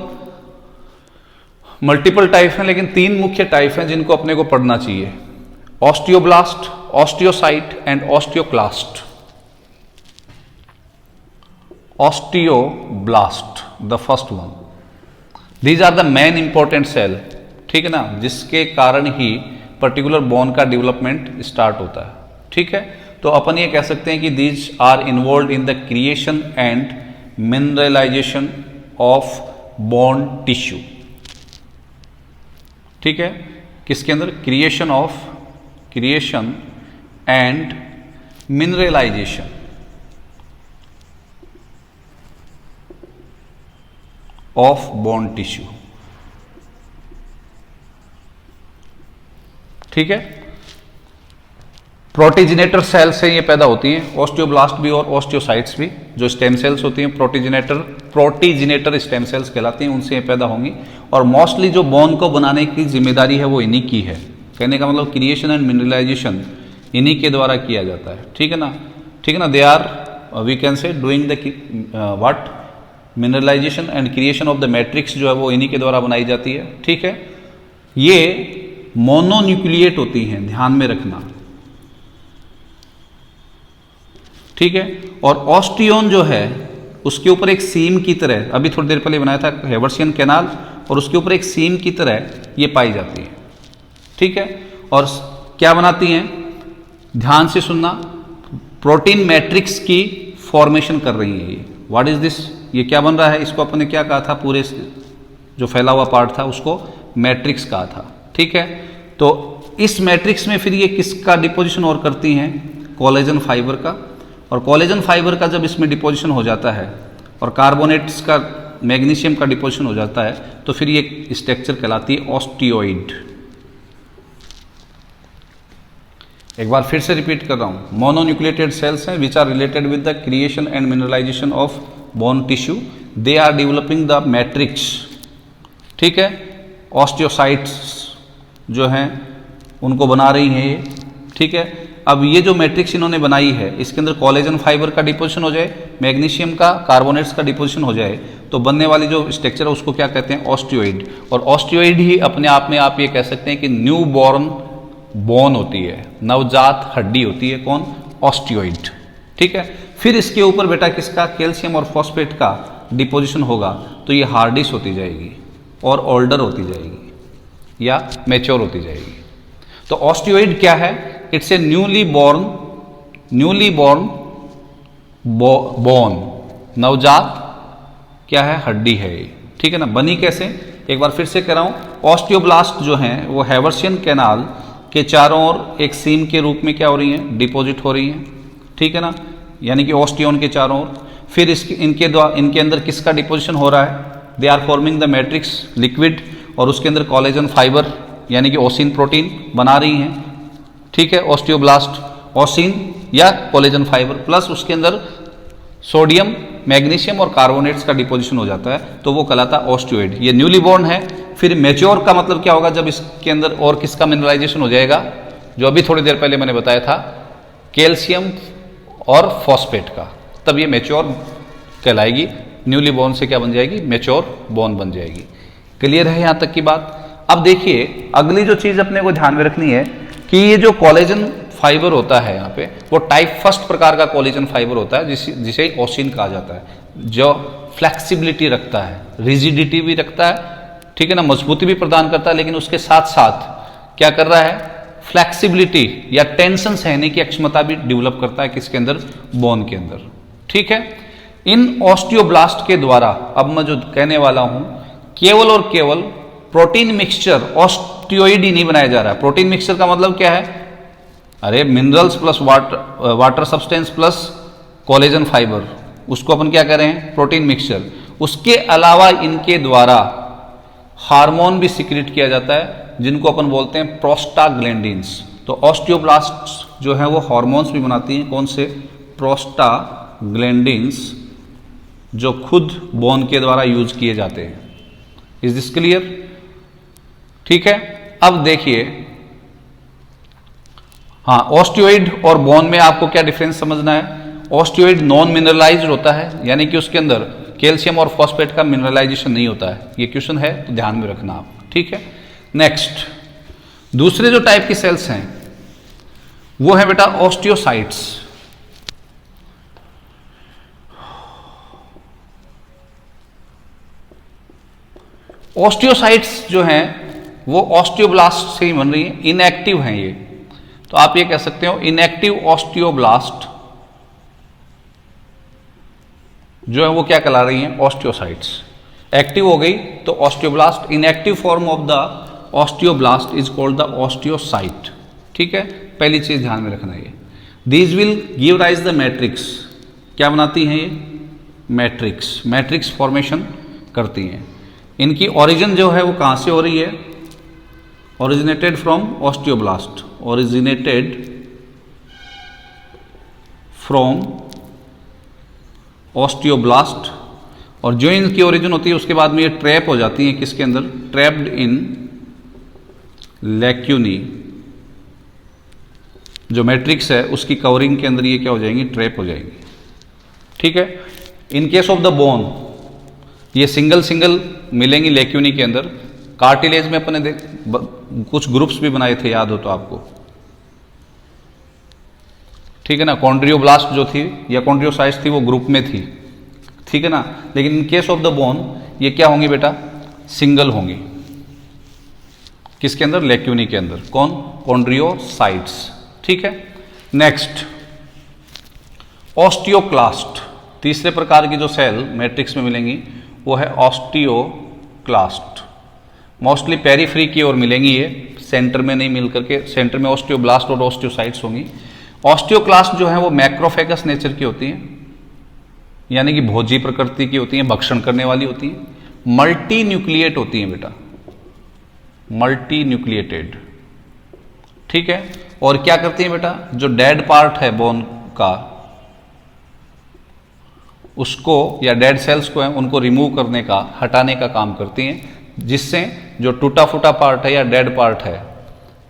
मल्टीपल टाइप हैं, लेकिन तीन मुख्य टाइप हैं जिनको अपने को पढ़ना चाहिए, osteoblast, osteocyte and osteoclast. Osteoblast the first one, these are the main important cell, ठीक है ना, जिसके कारण ही पर्टिकुलर बोन का डेवलपमेंट स्टार्ट होता है। ठीक है, तो अपन ये कह सकते हैं कि these are involve in the creation and mineralisation of bone tissue. ठीक है, किसके अंदर? Creation and mineralisation of bone tissue. ठीक है, प्रोटीजिनेटर सेल से ये पैदा होती हैं, ऑस्टियोब्लास्ट भी और ऑस्टियोसाइट्स भी, जो स्टेम सेल्स होती हैं प्रोटीजिनेटर स्टेम सेल्स कहलाती हैं, उनसे ये पैदा होंगी। और मोस्टली जो बोन को बनाने की जिम्मेदारी है वो इन्हीं की है। कहने का मतलब क्रिएशन एंड मिनरलाइजेशन इन्हीं के द्वारा किया जाता है। ठीक है ना, ठीक है ना, they are we can say doing the what mineralisation and creation of the matrix जो है वो इन्हीं के द्वारा बनाई जाती है। ठीक है, ये मोनोन्यूक्लिएट होती हैं, ध्यान में रखना। ठीक है, और ऑस्टियोन जो है उसके ऊपर एक सीम की तरह, अभी थोड़ी देर पहले बनाया था हेवर्सियन कैनाल, और उसके ऊपर एक सीम की तरह ये पाई जाती है। ठीक है, और क्या बनाती हैं? ध्यान से सुनना, प्रोटीन मैट्रिक्स की फॉर्मेशन कर रही है ये। What is this? ये क्या बन रहा है? इसको अपन ने क्या कहा था? पूरे जो फैला हुआ पार्ट था उसको मैट्रिक्स कहा था। ठीक है, तो इस मैट्रिक्स में फिर ये किसका डिपोजिशन और करती हैं? कोलेजन फाइबर का। और कोलेजन फाइबर का जब इसमें डिपोजिशन हो जाता है और कार्बोनेट्स का, मैग्नीशियम का डिपोजिशन हो जाता है, तो फिर ये स्ट्रक्चर कहलाती है ऑस्टियोइड। एक बार फिर से रिपीट कर रहा हूं, मोनोन्यूक्लिएटेड सेल्स हैं which are related with the creation and mineralisation of bone tissue. They are developing the matrix. ठीक है, ऑस्टियोसाइट्स जो हैं उनको बना रही हैं ये। ठीक है, अब ये जो मैट्रिक्स इन्होंने बनाई है इसके अंदर कोलेजन फाइबर का डिपोजिशन हो जाए, मैग्नीशियम का, कार्बोनेट्स का डिपोजिशन हो जाए, तो बनने वाली जो स्ट्रक्चर है उसको क्या कहते हैं? ऑस्टियोइड। और ऑस्टियोइड ही अपने आप में आप ये कह सकते हैं कि न्यू बॉर्न बोन होती है, नवजात हड्डी होती है। कौन? ऑस्टियोइड। ठीक है, फिर इसके ऊपर बेटा किसका? कैल्शियम और फॉस्फेट का डिपोजिशन होगा, तो ये हार्डिश होती जाएगी और ओल्डर होती जाएगी या मैच्योर होती जाएगी। तो ऑस्टियोइड क्या है? It's a newly born bone, नवजात क्या है? हड्डी है ये। ठीक है ना, बनी कैसे? एक बार फिर से कह रहा हूं, ऑस्टियोब्लास्ट जो हैं वो हैवर्सियन कैनाल के चारों ओर एक सीम के रूप में क्या हो रही हैं? डिपोजिट हो रही हैं। ठीक है ना, यानी कि ऑस्टियोन के चारों ओर। फिर इनके अंदर किसका डिपोजिशन हो रहा है? They are forming the matrix liquid, और उसके अंदर कोलेजन फाइबर यानी कि ओसिन प्रोटीन बना रही हैं। ठीक है, ऑस्टियोब्लास्ट ओसिन या कोलेजन फाइबर, प्लस उसके अंदर सोडियम, मैग्नीशियम और कार्बोनेट्स का डिपोजिशन हो जाता है, तो वो कहलाता है ऑस्टियोइड। ये न्यूली बॉर्न है। फिर मैच्योर का मतलब क्या होगा? जब इसके अंदर और किसका मिनरलाइजेशन हो जाएगा, जो अभी थोड़ी देर पहले मैंने बताया था, कैल्शियम और फॉस्फेट का, तब ये मैच्योर कहलाएगी। न्यूली बॉर्न से क्या बन जाएगी? मैच्योर बॉर्न बन जाएगी। क्लियर है यहां तक की बात? अब देखिए अगली जो चीज अपने को ध्यान में रखनी है कि ये जो कोलेजन फाइबर होता है यहाँ पे, वो टाइप फर्स्ट प्रकार का कोलेजन फाइबर होता है, जिसे ओसिन कहा जाता है, जो फ्लेक्सिबिलिटी रखता है, रिजिडिटी भी रखता है। ठीक है ना, मजबूती भी प्रदान करता है, लेकिन उसके साथ साथ क्या कर रहा है? फ्लेक्सिबिलिटी या टेंशन सहने की क्षमता भी डेवलप करता है। किसके अंदर? बोन के अंदर। ठीक है, इन ऑस्टियोब्लास्ट के द्वारा, अब मैं जो कहने वाला हूं, केवल और केवल प्रोटीन मिक्सचर ऑस्टियोइड ही नहीं बनाया जा रहा है। प्रोटीन मिक्सचर का मतलब क्या है? अरे minerals plus water substance plus collagen fibre, उसको अपन क्या कह रहे हैं? Protein mixture. उसके अलावा इनके द्वारा हार्मोन भी सिक्रेट किया जाता है, जिनको अपन बोलते हैं प्रोस्टाग्लैंडिन्स। तो ऑस्टियोब्लास्ट जो है वो हार्मोन्स भी बनाती हैं। कौन से? प्रोस्टाग्लैंडिन्स, जो खुद बोन के द्वारा यूज किए जाते हैं। Is this clear? ठीक है, अब देखिए, हाँ, ऑस्टियोइड और बोन में आपको क्या डिफरेंस समझना है? ऑस्टियोइड नॉन मिनरलाइज्ड होता है, यानी कि उसके अंदर कैल्शियम और फॉस्फेट का मिनरलाइजेशन नहीं होता है। ये क्वेश्चन है तो ध्यान में रखना आप। ठीक है, नेक्स्ट दूसरे जो टाइप की सेल्स हैं वो है बेटा ऑस्टियोसाइट्स। ऑस्टियोसाइट्स जो हैं वो ऑस्टियोब्लास्ट से ही बन रही है, इनएक्टिव हैं ये। तो आप ये कह सकते हो इनएक्टिव ऑस्टियोब्लास्ट जो है वो क्या कहला रही हैं, ऑस्टियोसाइट्स। एक्टिव हो गई तो osteoblast, inactive form of the osteoblast is called the osteocyte. ठीक है, पहली चीज ध्यान में रखना है। These will give rise the matrix, क्या बनाती हैं ये, मैट्रिक्स, मैट्रिक्स फॉर्मेशन करती हैं। इनकी ओरिजिन जो है वो कहाँ से हो रही है, originated from osteoblast, originated from osteoblast. और जो इनकी ओरिजिन होती है उसके बाद में ये ट्रैप हो जाती है किसके अंदर, ट्रैप्ड इन लैक्यूनी, जो मैट्रिक्स है उसकी कवरिंग के अंदर ये क्या हो जाएंगी, ट्रैप हो जाएंगी। ठीक है, इन केस ऑफ द बोन ये सिंगल सिंगल मिलेंगी लैक्यूनी के अंदर। कार्टिलेज में अपने कुछ ग्रुप्स भी बनाए थे, याद हो तो आपको, ठीक है ना। कॉन्ड्रियोब्लास्ट जो थी या कॉन्ड्रियोसाइट्स थी वो ग्रुप में थी, ठीक है ना। लेकिन इन केस ऑफ द बोन ये क्या होंगी बेटा, सिंगल होंगी, किसके अंदर, लैक्यूनी के अंदर। कौन, कॉन्ड्रियोसाइट्स। ठीक है, नेक्स्ट ऑस्टियोक्लास्ट, तीसरे प्रकार की जो सेल मैट्रिक्स में मिलेंगी वो है ऑस्टियोक्लास्ट। मोस्टली पेरीफ्री की ओर मिलेंगी ये, सेंटर में नहीं मिल करके, सेंटर में ऑस्टियोब्लास्ट और ऑस्टियोसाइट्स होंगी। ऑस्टियोक्लास्ट जो है वो मैक्रोफेगस नेचर की होती हैं, यानी कि भोजी प्रकृति की होती हैं, भक्षण करने वाली होती हैं। मल्टी न्यूक्लिएट होती हैं बेटा, मल्टी न्यूक्लिएटेड। ठीक है, और क्या करती हैं बेटा, जो डेड पार्ट है बोन का उसको या डेड सेल्स को है उनको रिमूव करने का, हटाने का काम करती हैं, जिससे जो टूटा फूटा पार्ट है या डेड पार्ट है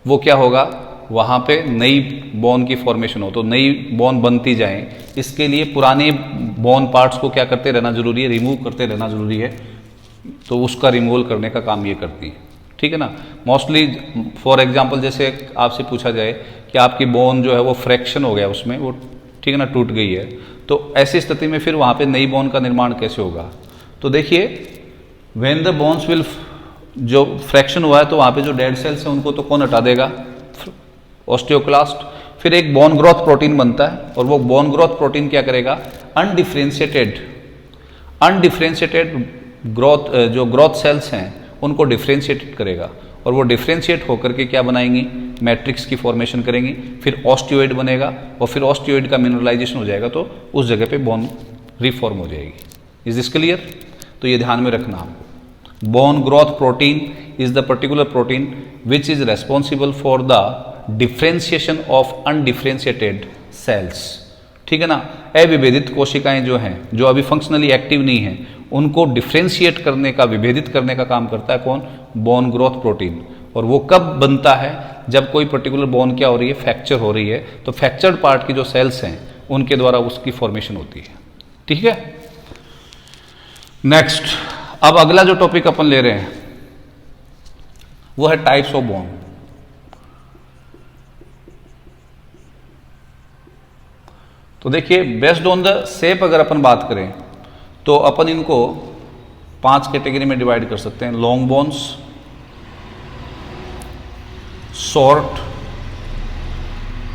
वो क्या होगा, वहाँ पे नई बोन की फॉर्मेशन हो, तो नई बोन बनती जाए। इसके लिए पुराने बोन पार्ट्स को क्या करते रहना जरूरी है, रिमूव करते रहना जरूरी है। तो उसका रिमूवल करने का काम ये करती है। ठीक है ना। मोस्टली फॉर एग्जांपल जैसे आपसे पूछा जाए कि आपकी बोन जो है वो फ्रैक्शन हो गया उसमें, वो ठीक है ना, टूट गई है, तो ऐसी स्थिति में फिर वहाँ पे नई बोन का निर्माण कैसे होगा। तो देखिए व्हेन द बोन्स विल, जो फ्रैक्शन हुआ है तो वहाँ पे जो डेड सेल्स हैं उनको तो कौन हटा देगा, ऑस्टियोक्लास्ट। फिर एक बोन ग्रोथ प्रोटीन बनता है और वो बोन ग्रोथ प्रोटीन क्या करेगा, अनडिफ्रेंशिएटेड ग्रोथ, जो ग्रोथ सेल्स हैं उनको डिफ्रेंशिएट करेगा, और वो डिफ्रेंशिएट होकर के क्या बनाएंगी, मैट्रिक्स की फॉर्मेशन करेंगी। फिर ऑस्टियोइड बनेगा और फिर ऑस्टियोइड का मिनरलाइजेशन हो जाएगा तो उस जगह पे बोन रिफॉर्म हो जाएगी। Is this clear. तो ये ध्यान में रखना आपको, bone growth protein is the particular protein which is responsible for the differentiation of undifferentiated cells. ठीक है ना। अविभेदित कोशिकाएं जो हैं, जो अभी फंक्शनली एक्टिव नहीं हैं, उनको डिफ्रेंशिएट करने का, विभेदित करने का काम करता है कौन, बोन ग्रोथ प्रोटीन। और वो कब बनता है, जब कोई पर्टिकुलर बोन क्या हो रही है, फ्रैक्चर हो रही है, तो फ्रैक्चर्ड पार्ट की जो सेल्स हैं उनके द्वारा उसकी फॉर्मेशन होती है। ठीक है। नेक्स्ट, अब अगला जो टॉपिक अपन ले रहे हैं वो है टाइप्स ऑफ बोन। तो देखिए बेस्ड ऑन द शेप अगर अपन बात करें तो अपन इनको 5 कैटेगरी में डिवाइड कर सकते हैं। Long bones, short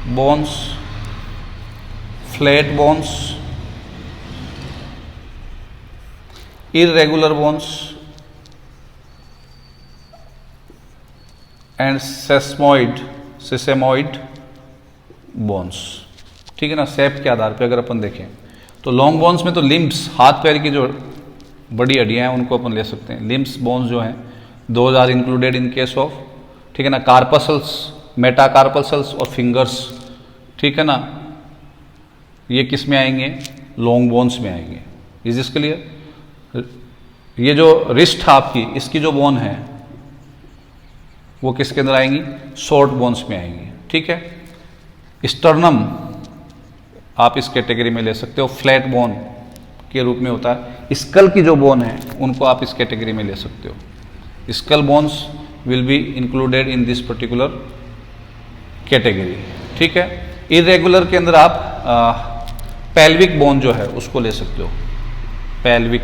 bones, flat bones, irregular bones and sesamoid bones. ठीक है ना। शेप के आधार पे अगर अपन देखें तो लॉन्ग बोन्स में तो लिम्ब्स, हाथ पैर की जो बड़ी हड्डियां हैं उनको अपन ले सकते हैं। लिम्ब्स बोन्स जो हैं, those are included in case of, ठीक है ना, कार्पसल्स, मेटाकार्पसल्स और फिंगर्स। ठीक है ना, ये किस में आएंगे, लॉन्ग बोन्स में आएंगे। Is this clear. ये जो रिस्ट है आपकी, इसकी जो बोन है वो किसके अंदर आएंगी, शॉर्ट बोन्स में आएंगी। ठीक है। स्टर्नम आप इस कैटेगरी में ले सकते हो, फ्लैट बोन के रूप में होता है। स्कल की जो बोन है उनको आप इस कैटेगरी में ले सकते हो। Skull bones will be included in this particular category. ठीक है। इरेगुलर के अंदर आप पेल्विक बोन जो है उसको ले सकते हो, पेल्विक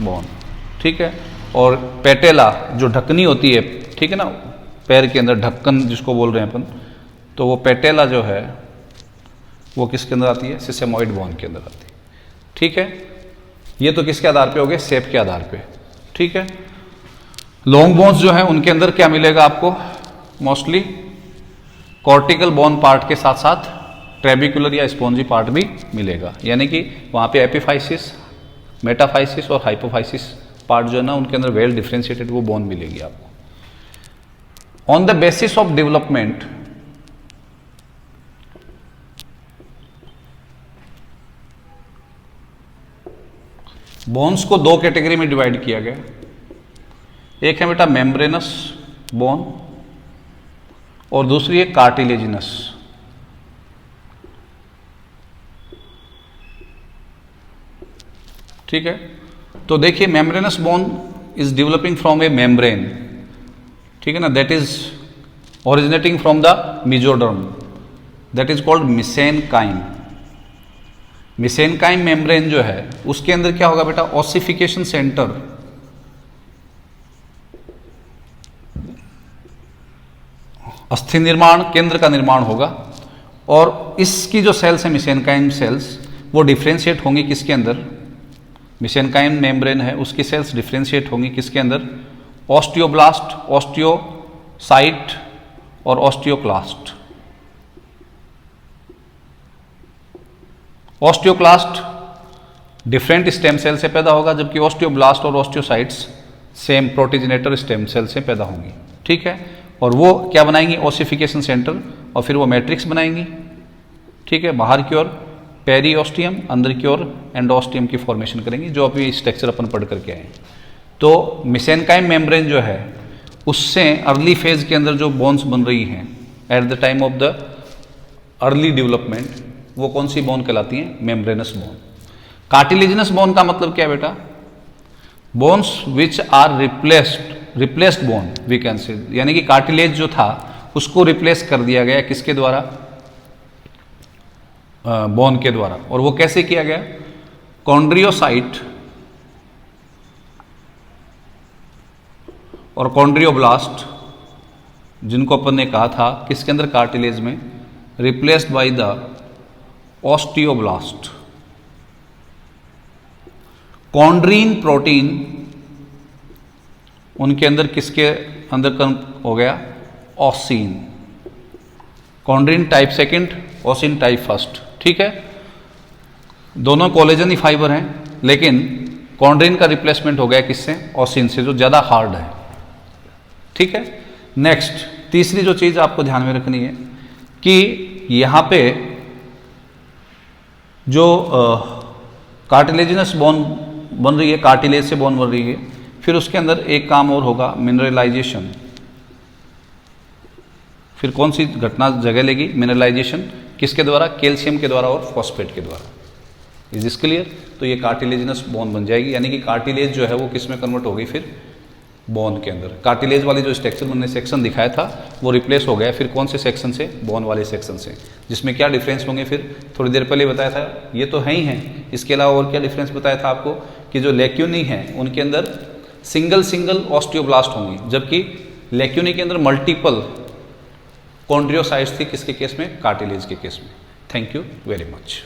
बोन। ठीक है। और पेटेला जो ढकनी होती है, ठीक है ना, पैर के अंदर ढक्कन जिसको बोल रहे हैं अपन, तो वो पेटेला जो है वो किसके अंदर आती है? सिसेमॉइड बोन के अंदर आती है। ठीक है, ये तो किसके आधार पे हो गए? शेप के आधार पे। ठीक है, लॉन्ग बोन्स जो है उनके अंदर क्या मिलेगा आपको? मोस्टली कॉर्टिकल बोन पार्ट के साथ साथ ट्रेबिकुलर या स्पॉन्जी पार्ट भी मिलेगा, यानी कि वहाँ पे एपिफाइसिस, मेटाफाइसिस और हाइपोफाइसिस पार्ट जो है ना उनके अंदर वेल डिफ्रेंशिएटेड वो बोन मिलेगी आपको। On the basis of development bones को दो कैटेगरी में डिवाइड किया गया। एक है बेटा मेम्ब्रेनस बोन और दूसरी है कार्टिलेजिनस। ठीक है, तो देखिए membranous bone is developing from a membrane, ठीक है ना, that is originating from the mesoderm, that is called mesenchyme. Mesenchyme membrane जो है उसके अंदर क्या होगा बेटा? ऑसिफिकेशन सेंटर, अस्थि निर्माण केंद्र का निर्माण होगा और इसकी जो सेल्स है मिसेनकाइम सेल्स वो डिफ्रेंशिएट होंगी किसके अंदर? मिसेनकाइम मेम्ब्रेन है उसकी सेल्स डिफ्रेंशिएट होंगी किसके अंदर? ऑस्टियोब्लास्ट, ऑस्टियोसाइट और osteoclast. Osteoclast different stem cell से पैदा होगा, जबकि ऑस्टियोब्लास्ट और osteocytes same progenitor stem cell से पैदा होंगी। ठीक है, और वो क्या बनाएंगी? ओसिफिकेशन सेंटर, और फिर वो मैट्रिक्स बनाएंगी। ठीक है, बाहर की ओर पेरीऑस्टियम, अंदर की ओर एंडोस्टियम की फॉर्मेशन करेंगी, जो अभी स्ट्रक्चर अपन पढ़ करके आए। तो मिसेनकाइम मेम्ब्रेन जो है उससे अर्ली फेज के अंदर जो बोन्स बन रही हैं at the time of the early development, वो कौन सी बोन कहलाती हैं? Membranes bone. कार्टिलेजिनस बोन का मतलब क्या है बेटा? Bones which are replaced bone we can say, यानी कि कार्टिलेज जो था उसको रिप्लेस कर दिया गया किसके द्वारा? बोन के द्वारा। और वो कैसे किया गया? कॉन्ड्रियोसाइट और कॉन्ड्रियोब्लास्ट, जिनको अपन ने कहा था किसके अंदर? कार्टिलेज में, replaced by the osteoblast. Chondrin protein उनके अंदर किसके अंदर हो गया? Ossein. Chondrin type second, ossein type first. ठीक है, दोनों कोलेजन ही फाइबर हैं, लेकिन कॉन्ड्रीन का रिप्लेसमेंट हो गया किससे? ऑसिन से, जो ज़्यादा हार्ड है। ठीक है, नेक्स्ट तीसरी जो चीज़ आपको ध्यान में रखनी है कि यहाँ पे जो कार्टिलेजिनस बोन बन रही है, कार्टिलेज से बोन बन रही है, फिर उसके अंदर एक काम और होगा, मिनरलाइजेशन। फिर कौन सी घटना जगह लेगी? मिनरलाइजेशन किसके द्वारा? कैल्शियम के द्वारा और फॉस्फेट के द्वारा। Is this clear? तो ये कार्टिलेजिनस बोन बन जाएगी, यानी कि कार्टिलेज जो है वो किस में कन्वर्ट हो गई? फिर बोन के अंदर। कार्टिलेज वाली जो स्ट्रक्चर मैंने सेक्शन दिखाया था वो रिप्लेस हो गया फिर कौन से सेक्शन से? बोन वाले सेक्शन से। जिसमें क्या डिफरेंस होंगे? फिर थोड़ी देर पहले बताया था, ये तो है ही हैं, इसके अलावा और क्या डिफरेंस बताया था आपको कि जो लेक्यूनी है उनके अंदर सिंगल ऑस्टियोब्लास्ट होंगी, जबकि लेक्यूनी के अंदर मल्टीपल कॉन्ड्रियोसाइट्स थी किसके केस में? कार्टिलेज के केस में। Thank you very much.